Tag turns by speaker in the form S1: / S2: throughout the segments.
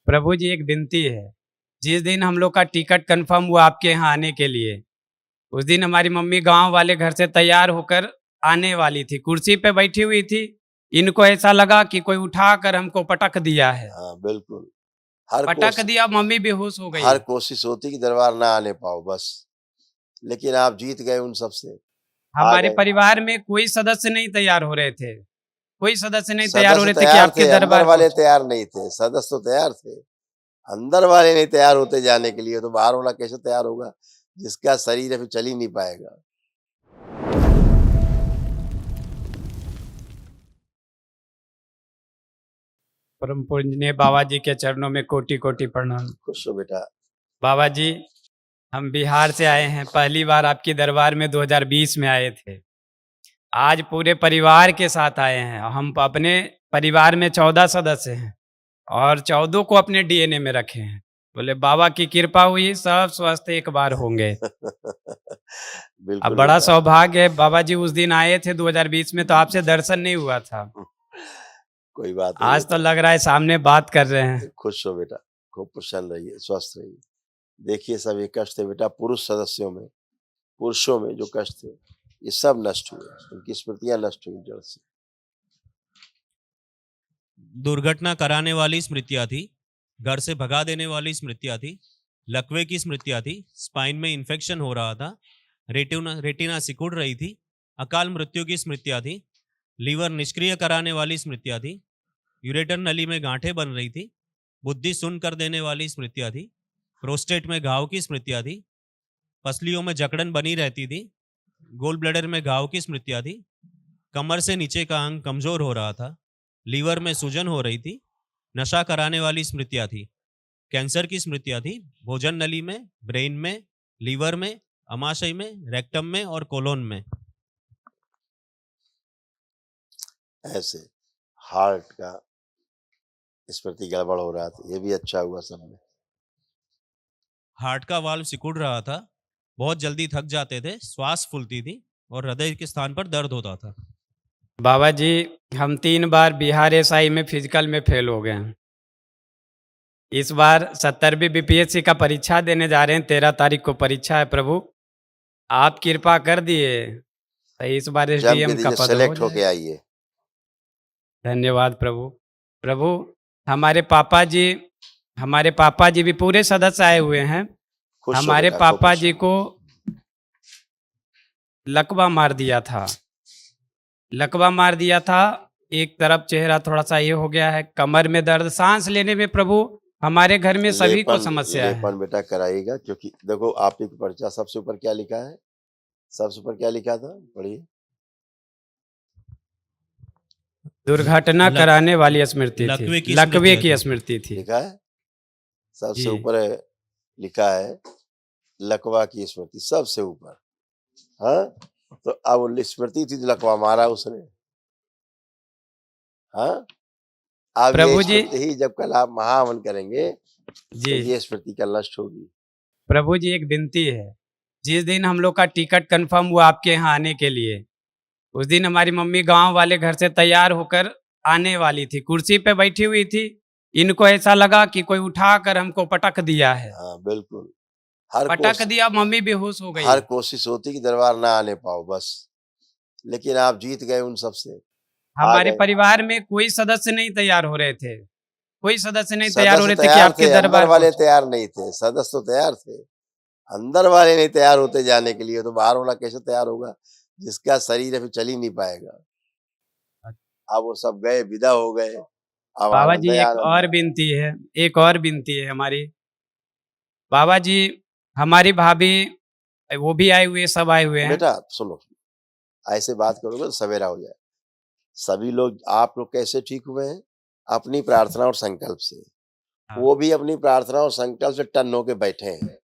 S1: प्रभु जी एक विनती है। जिस दिन हम लोग का टिकट कंफर्म हुआ आपके यहाँ आने के लिए, उस दिन हमारी मम्मी गांव वाले घर से तैयार होकर आने वाली थी, कुर्सी पे बैठी हुई थी। इनको ऐसा लगा कि कोई उठा कर हमको पटक दिया है।
S2: हाँ बिल्कुल।
S1: पटक दिया, मम्मी बेहोश हो गई।
S2: हर कोशिश होती कि दरबार ना आने पाओ बस, लेकिन आप जीत गए उन सबसे।
S1: हमारे परिवार में कोई सदस्य नहीं तैयार हो रहे थे, कोई सदस्य नहीं तैयार हो
S2: सदस्य
S1: रहे थे कि
S2: तैयार
S1: आपके
S2: थे, अंदर
S1: दरबार
S2: वाले
S1: पहुंचे।
S2: तैयार नहीं थे। सदस्य तो तैयार थे, अंदर वाले नहीं तैयार होते जाने के लिए, तो बाहर वाला कैसे तैयार होगा जिसका शरीर अभी चल ही नहीं पाएगा।
S1: परम पूजनीय बाबा जी के चरणों में कोटि कोटि प्रणाम।
S2: खुश हो बेटा।
S1: बाबा जी, हम बिहार से आए हैं, पहली बार आपकी दरबार में 2020 में आए थे। आज पूरे परिवार के साथ आए हैं। हम अपने परिवार में 14 सदस्य हैं और 14 को अपने डीएनए में रखे हैं। बोले बाबा की कृपा हुई, सब स्वस्थ एक बार होंगे। अब
S2: बिल्कुल
S1: बड़ा
S2: बेटा।
S1: सौभाग्य है बाबा जी, उस दिन आए थे 2020 में तो आपसे दर्शन नहीं हुआ था।
S2: कोई बात नहीं
S1: आज तो
S2: बेटा।
S1: लग रहा है सामने बात कर रहे हैं।
S2: खुश हो बेटा, खूब प्रसन्न रहिए, स्वस्थ रहिए। देखिए सब ये कष्ट थे बेटा, पुरुष सदस्यों में, पुरुषों में जो कष्ट थे ये सब नष्ट हुए, उनकी स्मृतियां नष्ट हुई जड़ से।
S3: दुर्घटना कराने वाली स्मृतियां थी, घर से भगा देने वाली स्मृतियां थी, लकवे की स्मृतियां थी, स्पाइन में इन्फेक्शन हो रहा था, रेटिना सिकुड़ रही थी, अकाल मृत्यु की स्मृतियां थी, लीवर निष्क्रिय कराने वाली स्मृतियां थी, यूरेटर नली में गांठें बन रही थी, बुद्धि सुन्न कर देने वाली स्मृतियां थी, प्रोस्टेट में घाव की स्मृतियां थी, पसलियों में जकड़न बनी रहती थी, गोल ब्लैडर में घाव की स्मृतियां थी, कमर से नीचे का अंग कमजोर हो रहा था, लीवर में सूजन हो रही थी, नशा कराने वाली स्मृतियां थी, कैंसर की स्मृतियां थी, भोजन नली में, ब्रेन में, लीवर में, अमाशय में, रेक्टम में और कोलोन में।
S2: ऐसे हार्ट का स्मृति गड़बड़ हो रहा था, ये भी अच्छा हुआ सब में।
S3: हार्ट का वाल्व सिकुड़ रहा था, बहुत जल्दी थक जाते थे, श्वास फूलती थी और हृदय के स्थान पर दर्द होता था।
S1: बाबा जी, हम 3 बार बिहार एसआई में फिजिकल में फेल हो गए हैं। इस बार 70वीं बीपीएससी का परीक्षा देने जा रहे हैं, 13 तारीख को परीक्षा है। प्रभु आप कृपा कर दिए, तो इस बार एसडीएम का पद हो
S2: सेलेक्ट होके
S1: जाए।
S2: आइए।
S1: धन्यवाद प्रभु। प्रभु हमारे पापा जी भी पूरे सदस्य आए हुए हैं। हमारे पापा जी को लकवा मार दिया था, एक तरफ चेहरा थोड़ा सा ये हो गया है, कमर में दर्द, सांस लेने में प्रभु हमारे घर में सभी को समस्या है।
S2: लेपन बेटा कराइएगा, क्योंकि देखो आपकी पर्चा सबसे ऊपर क्या लिखा है, सबसे ऊपर क्या लिखा था, पढ़िए।
S1: दुर्घटना कराने वाली स्मृति थी, लकवे की स्मृति थी।
S2: लिखा है सबसे ऊपर लिखा है लकवा की स्मृति सबसे ऊपर। हाँ तो अब स्मृति थी, लकवा मारा उसने। हाँ अब
S1: प्रभु
S2: ये स्मृति ही जब कल आप महावन करेंगे
S1: जी,
S2: तो ये स्मृति का नष्ट होगी।
S1: प्रभु जी एक विनती है। जिस दिन हम लोग का टिकट कंफर्म हुआ आपके यहाँ आने के लिए, उस दिन हमारी मम्मी गांव वाले घर से तैयार होकर आने वाली थी, कुर्सी पे बैठी हुई थी। इनको ऐसा लगा कि कोई उठा कर हमको पटक दिया है।
S2: हाँ बिल्कुल।
S1: पटक दिया, मम्मी बेहोश हो गई।
S2: हर कोशिश होती कि दरबार ना आने पाओ बस, लेकिन आप जीत गए उन सबसे।
S1: हमारे परिवार में कोई सदस्य नहीं तैयार हो रहे थे, कोई सदस्य नहीं तैयार हो रहे थे कि आपके दरबार
S2: वाले तैयार नहीं थे। सदस्य तो तैयार थे, अंदर वाले नहीं तैयार होते जाने के लिए, तो बाहर वाला कैसे तैयार होगा जिसका शरीर अभी चल ही नहीं पाएगा। अब वो सब गए, विदा हो गए। अब
S1: बाबा जी एक और विनती है हमारी। बाबा जी हमारी भाभी वो भी आए हुए, सब आए हुए हैं।
S2: बेटा सुनो, ऐसे बात करोगे तो सवेरा हो जाए। सभी लोग, आप लोग कैसे ठीक हुए हैं? अपनी प्रार्थना और संकल्प से। वो भी अपनी प्रार्थना और संकल्प से टन होके बैठे हैं।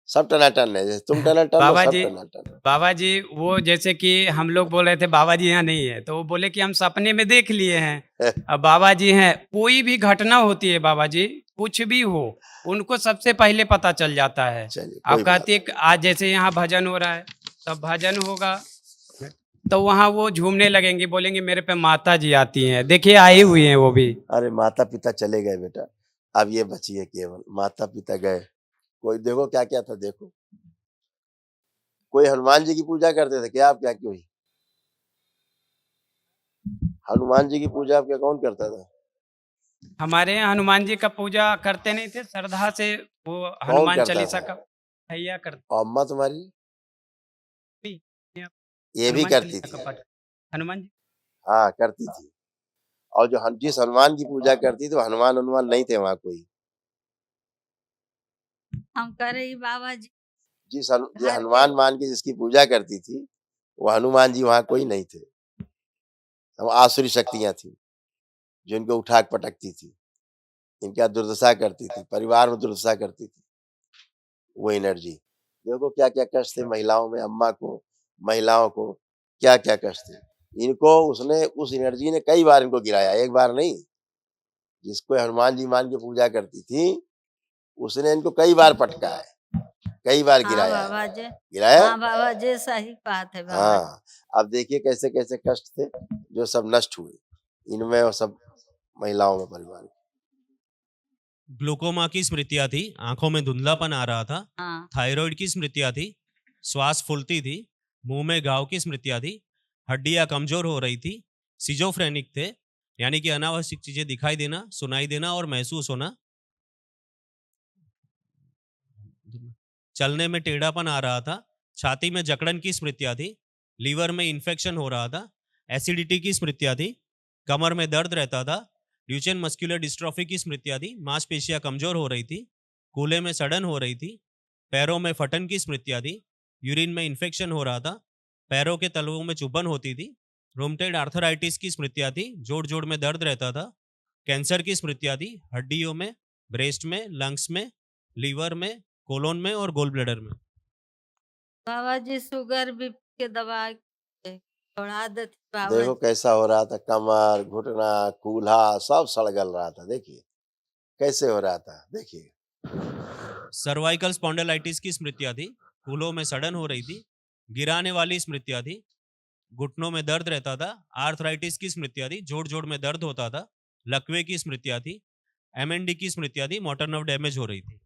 S2: सब टनाटन है, जैसे तुम टनाटन हो, सब टनाटन है।
S1: बाबा जी वो जैसे कि हम लोग बोल रहे थे बाबा जी यहाँ नहीं है, तो वो बोले कि हम सपने में देख लिए हैं। अब बाबा जी हैं, कोई भी घटना होती है बाबा जी, कुछ भी हो, उनको सबसे पहले पता चल जाता है। आप कहते आज जैसे यहाँ भजन हो रहा है, तब भजन होगा तो वहाँ वो झूमने लगेंगे, बोलेंगे मेरे पे माता जी आती हैं। देखिए आई हुई हैं वो भी।
S2: अरे माता पिता चले गए बेटा, अब ये बची है केवल। माता पिता गए, कोई देखो क्या क्या था, देखो कोई हनुमान जी की पूजा करते थे क्या? आप क्या कोई हनुमान जी की पूजा आपके कौन करता था?
S1: हमारे यहाँ हनुमान जी का पूजा करते नहीं थे श्रद्धा से, वो
S2: कौन
S1: हनुमान
S2: करता
S1: चालीसा
S2: था?
S1: का भैया करते
S2: और अम्मा तुम्हारी
S1: थे।
S2: ये भी
S1: हनुमान
S2: करती
S1: चालीसा
S2: थी?
S1: का पाठ हनुमान जी।
S2: हाँ करती थी। और जो जिस हनुमान की पूजा करती थी वो हनुमान हनुमान नहीं थे वहां कोई।
S4: हम करे बाबा जी
S2: ये
S4: घर
S2: हनुमान
S4: के
S2: मान के जिसकी पूजा करती थी वो हनुमान जी वहां कोई नहीं थे। वो आसुरी शक्तियां थी जो इनको उठाक पटकती थी, इनका दुर्दशा करती थी, परिवार में दुर्दशा करती थी वो एनर्जी। देखो क्या क्या कष्ट थे महिलाओं में, अम्मा को, महिलाओं को क्या क्या कष्ट थे। इनको उसने उस एनर्जी ने कई बार इनको गिराया, एक बार नहीं। जिसको हनुमान जी मान के पूजा करती थी उसने इनको कई बार पटका है, कई बार
S4: हाँ
S2: गिराया है।
S4: बाबा जी,
S2: गिराया?
S4: हाँ बाबा जी सही बात है बाबा जी।
S2: हाँ। अब देखिए कैसे कैसे कष्ट थे जो सब नष्ट हुए इनमें और सब महिलाओं में, परिवार में।
S3: ग्लूकोमा की स्मृतियां थी, आंखों में धुंधलापन आ रहा था।
S4: हाँ
S3: थायराइड की स्मृतियां थी, श्वास फूलती थी। मुंह में घाव की स्मृतियां थी, हड्डियां कमजोर हो रही थी। सिजोफ्रेनिक थे, यानी कि अनावश्यक चीजें दिखाई देना, सुनाई देना और महसूस होना। चलने में टेढ़ापन आ रहा था। छाती में जकड़न की स्मृतियां थी, लीवर में इन्फेक्शन हो रहा था। एसिडिटी की स्मृतियां थी, कमर में दर्द रहता था। ड्यूचेन मस्कुलर डिस्ट्रॉफी की स्मृतियां थी, मांसपेशियां कमजोर हो रही थी। कूल्हे में सड़न हो रही थी। पैरों में फटन की स्मृतियां थी, यूरिन में इन्फेक्शन हो रहा था। पैरों के तलवों में चुभन होती थी। रोमटेड आर्थराइटिस की स्मृतियां थी, जोड़ जोड़ में दर्द रहता था। कैंसर की स्मृतियां थी, हड्डियों में, ब्रेस्ट में, लंग्स में, लीवर में, कोलोन में और गोल ब्लैडर में।
S4: बाबा जी शुगर बीपी के दवा छोड़ा देती बाबा
S2: देखो
S4: जी।
S2: कैसा हो रहा था, कमर, घुटना, कूल्हा सब सड़गल रहा था। देखिए कैसे हो रहा था, देखिए।
S3: सर्वाइकल स्पॉन्डिलाइटिस की स्मृतियां थी, फूलों में सड़न हो रही थी। गिराने वाली स्मृतियां थी, घुटनों में दर्द रहता था। आर्थराइटिस की स्मृतियां थी, जोड़ जोड़ में दर्द होता था। लकवे की स्मृतियां थी। एमएनडी की स्मृतियां थी, मोटर नर्व डैमेज हो रही थी।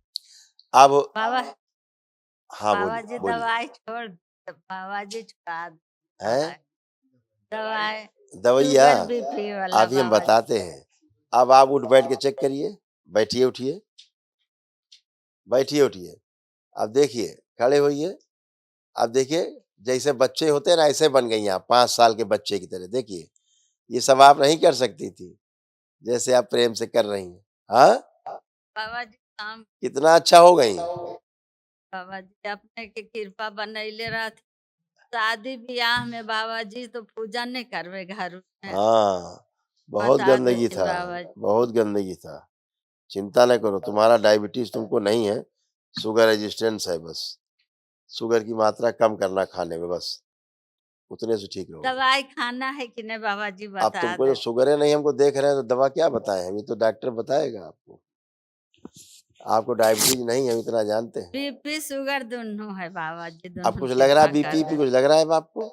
S2: अब
S4: बाबा
S2: हाँ
S4: बाबा जी
S2: बोलिए बोलिए।
S4: दवाई छोड़ बाबा जी छुड़ा दे
S2: हैं
S4: दवाई
S2: दवैया
S4: शुगर बीपी वाला
S2: अभी हम
S4: बाबा जी।
S2: बताते हैं। अब आप उठ बैठ के चेक करिए, बैठिए उठिए, बैठिए उठिए। अब देखिए, खड़े होइए। अब देखिए जैसे बच्चे होते हैं ना ऐसे बन गई आप, 5 साल के बच्चे की तरह। देखिए ये सब आप नहीं कर सकती थी जैसे आप प्रेम से कर रही हैं। हाँ
S4: बाबा जी काम
S2: कितना अच्छा हो गई।
S4: बाबा जी अपने के कृपा बनैले रहती। शादी ब्याह में बाबा जी तो पूजा नहीं करवे घर में
S2: हाँ बहुत
S4: बता
S2: गंदगी
S4: देती
S2: था,
S4: बाबा जी।
S2: बहुत गंदगी था। चिंता न करो, तुम्हारा डायबिटीज तुमको नहीं है, शुगर रेजिस्टेंस है बस। शुगर की मात्रा कम करना खाने में, बस उतने से ठीक रहोगे।
S4: दवाई खाना है कि नहीं बाबा जी
S2: अब
S4: बता
S2: तुमको
S4: दे।
S2: जो शुगर है नहीं, हमको देख रहे हैं तो दवा क्या बताएं हम, ये तो डॉक्टर बताएगा आपको। आपको डायबिटीज नहीं है, हम इतना जानते हैं।
S4: बीपी शुगर दोनों है बाबा जी,
S2: अब
S4: दोनों
S2: कुछ लग रहा है
S4: कृपा
S2: बीपी
S4: कर
S2: पी,
S4: दे।
S2: कुछ लग रहा है अब आपको,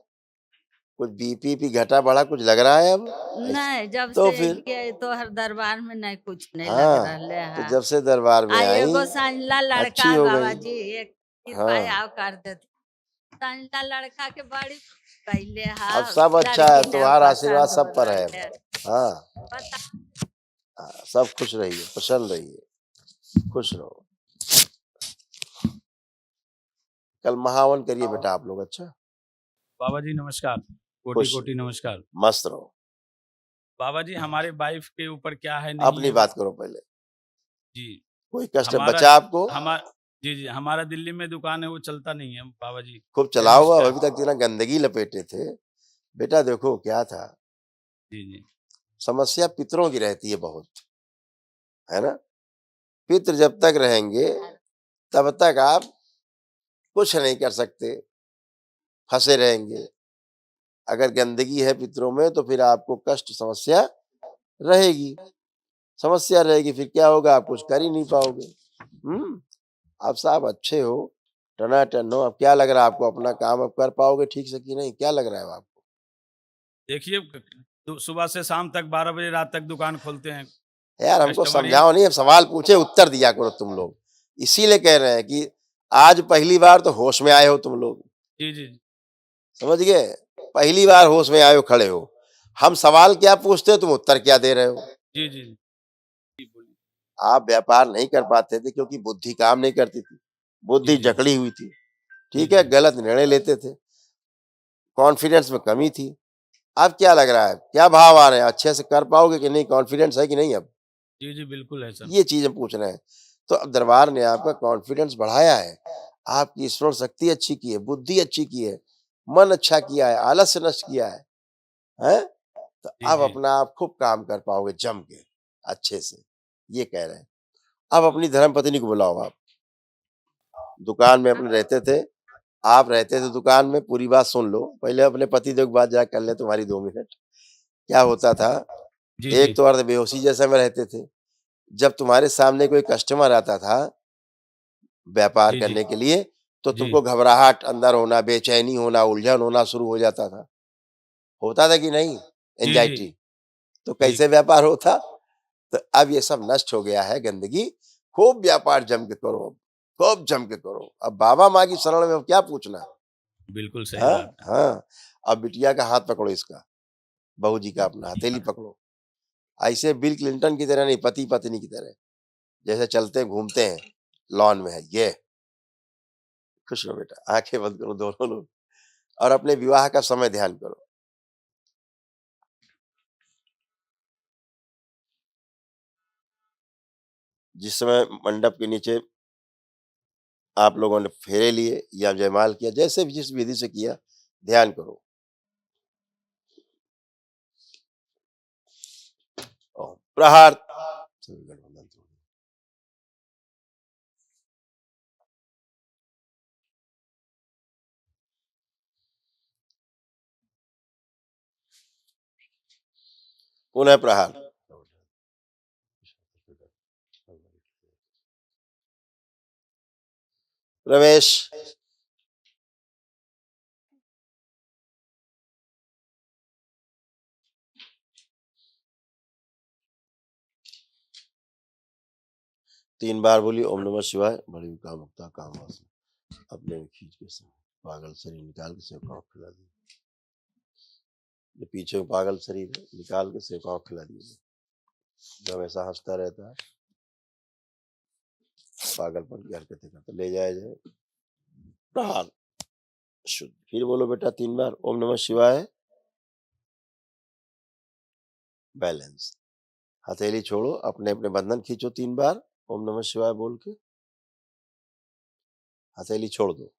S2: कुछ बीपी घटा बढ़ा कुछ लग रहा है अब
S4: नहीं जब
S2: तो
S4: से
S2: फिर
S4: ये तो हर दरबार में नहीं कुछ नहीं लग
S2: हाँ,
S4: रहा
S2: तो
S4: है।
S2: जब से दरबार में आई
S4: एगो संजला लड़का
S2: अच्छी हो
S4: बाबा
S2: गई।
S4: जी एक कृपा
S2: हाँ
S4: आओ कर देते। संजला लड़का के बड़ी पहले
S2: अब
S4: हाँ
S2: सब अच्छा है,
S4: लड़की ने
S2: तुम्हारा आशीर्वाद
S4: पसंद हो
S2: सब पर है
S4: रहे।
S2: अब। हाँ
S4: बता
S2: हाँ, सब खुश रहिए, प्रसन्न रहिए, खुश रहो। कल महावन करिए बेटा आप लोग। अच्छा
S5: बाबा जी नमस्कार, कोटि
S2: खुश
S5: कोटि नमस्कार।
S2: मस्त रहो।
S5: बाबा जी हमारे वाइफ के ऊपर क्या है नहीं
S2: अपनी
S5: है
S2: बात करो पहले,
S5: जी।
S2: कोई कष्ट
S5: हमारा
S2: बचा आपको?
S5: जी जी हमारा दिल्ली में दुकान है, वो चलता नहीं है बाबा जी।
S2: खूब
S5: क्या
S2: चलाओ,
S5: नुस्खा है?
S2: अभी तक इतना गंदगी लपेटे थे। बेटा देखो क्या था,
S5: जी जी
S2: समस्या पितरों की रहती है बहुत, है ना। पितृ जब तक रहेंगे तब तक आप कुछ नहीं कर सकते, फंसे रहेंगे। अगर गंदगी है पितरों में तो फिर आपको कष्ट समस्या रहेगी, समस्या रहेगी, फिर क्या होगा, आप कुछ कर ही नहीं पाओगे। आप साहब अच्छे हो, टनाटन हो। अब क्या लग रहा है आपको, अपना काम अब कर पाओगे ठीक से कि नहीं, क्या लग रहा है आपको?
S5: देखिए सुबह से शाम तक 12 बजे रात तक दुकान खोलते हैं,
S2: यार हमको
S5: कस्टमर ही
S2: समझाओ नहीं, अब सवाल पूछे उत्तर दिया करो तुम लोग। इसीलिए कह रहे हैं कि आज पहली बार तो होश में आए हो तुम लोग,
S5: जी जी
S2: समझ गए? पहली बार होश में आए हो, खड़े हो। हम सवाल क्या पूछते हो, तुम उत्तर क्या दे रहे हो?
S5: जी जी जी बोलिए।
S2: आप व्यापार नहीं कर पाते थे क्योंकि बुद्धि काम नहीं करती थी, बुद्धि
S3: जी।
S2: जकड़ी हुई थी, ठीक
S3: जी,
S2: है,
S3: जी।
S2: गलत निर्णय लेते थे, कॉन्फिडेंस में कमी थी। अब क्या लग रहा है, क्या भाव आ रहे हैं, अच्छे से कर पाओगे कि नहीं, कॉन्फिडेंस है कि नहीं? अब
S5: जी जी बिल्कुल है सर।
S2: ये चीजें पूछ रहे हैं। तो अब दरबार ने आपका कॉन्फिडेंस बढ़ाया है, आपकी स्मरण शक्ति अच्छी की है, बुद्धि अच्छी की है, मन अच्छा किया है, आलस्य नष्ट किया है? तो
S5: जी
S2: अब
S5: जी
S2: अपना आप खूब काम कर पाओगे जम के, अच्छे से, ये कह रहे हैं। अब अपनी धर्म पत्नी को बुलाओ। आप दुकान में अपने रहते थे, आप रहते थे दुकान में, पूरी बात सुन लो पहले, अपने पति देव की बात जा कर ले तुम्हारी 2 मिनट। क्या होता था,
S5: जी जी
S2: एक तो अर्ध बेहोशी जैसे में रहते थे, जब तुम्हारे सामने कोई कस्टमर आता था व्यापार
S5: जी जी
S2: करने के लिए, तो
S5: जी
S2: तुमको घबराहट अंदर होना, बेचैनी होना, उलझन होना शुरू हो जाता था। होता था कि नहीं?
S5: जी जी
S2: एंजाइटी। तो
S5: जी
S2: कैसे व्यापार होता? तो अब ये सब नष्ट हो गया है, गंदगी। खूब व्यापार जम के करो, अब खूब जम के करो। अब बाबा माँ की शरण में अब क्या पूछना?
S5: बिल्कुल सही
S2: हाँ
S5: बात है।
S2: हाँ। अब बिटिया का हाथ पकड़ो, इसका बहू जी का अपना हथेली पकड़ो, ऐसे बिल क्लिंटन की तरह नहीं, पति पत्नी की तरह, जैसे चलते घूमते हैं लॉन में है ये। खुश रहो बेटा, आंखें बंद करो दोनों लोग, और अपने विवाह का समय ध्यान करो। जिस समय मंडप के नीचे आप लोगों ने फेरे लिए या जयमाल किया, जैसे भी जिस विधि से किया, ध्यान करो। ओम प्रहार। पुनः प्रहार। प्रवेश। तीन बार बोली ओम नमः शिवाय। बड़ी कामुकता कामवासना अपने में खींच के सब पागल शरीर निकाल के सेवकाओं को खिला दी। जो पीछे में पागल शरीर है, निकाल के सेवकाओं को खिला दिए। जो हमेशा हंसता रहता है, पागलपन की हरकतें करता, ले जाया जाए। प्रहार। शुद्ध। फिर बोलो बेटा 3 बार ओम नमः शिवाय। बैलेंस। हथेली छोड़ो, अपने अपने बंधन खींचो 3 बार ओम नमः शिवाय बोल के, हथेली छोड़ दो।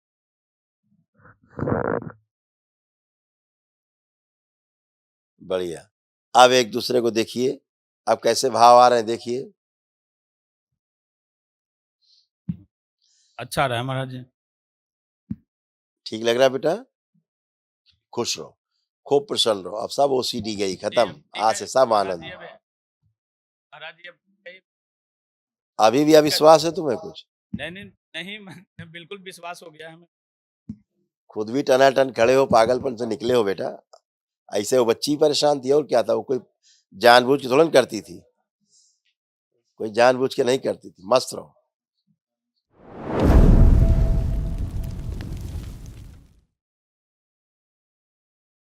S2: बढ़िया। अब एक दूसरे को देखिए, अब कैसे भाव आ रहे हैं देखिए।
S5: अच्छा रहा महाराज जी।
S2: ठीक लग रहा है बेटा? खुश रहो, खूब प्रसन्न रहो। अब सब ओसीडी गई, खत्म। आज से सब आनंद।
S5: महाराज जी अब
S2: अभी भी अविश्वास है तुम्हें कुछ?
S5: नहीं नहीं नहीं बिल्कुल विश्वास हो गया हमें।
S2: खुद भी टनाटन खड़े हो, पागलपन से निकले हो बेटा। ऐसे वो बच्ची परेशान थी और क्या था, वो कोई जानबूझ के थोड़ा न करती थी, कोई जानबूझ के नहीं करती थी। मस्त रहो।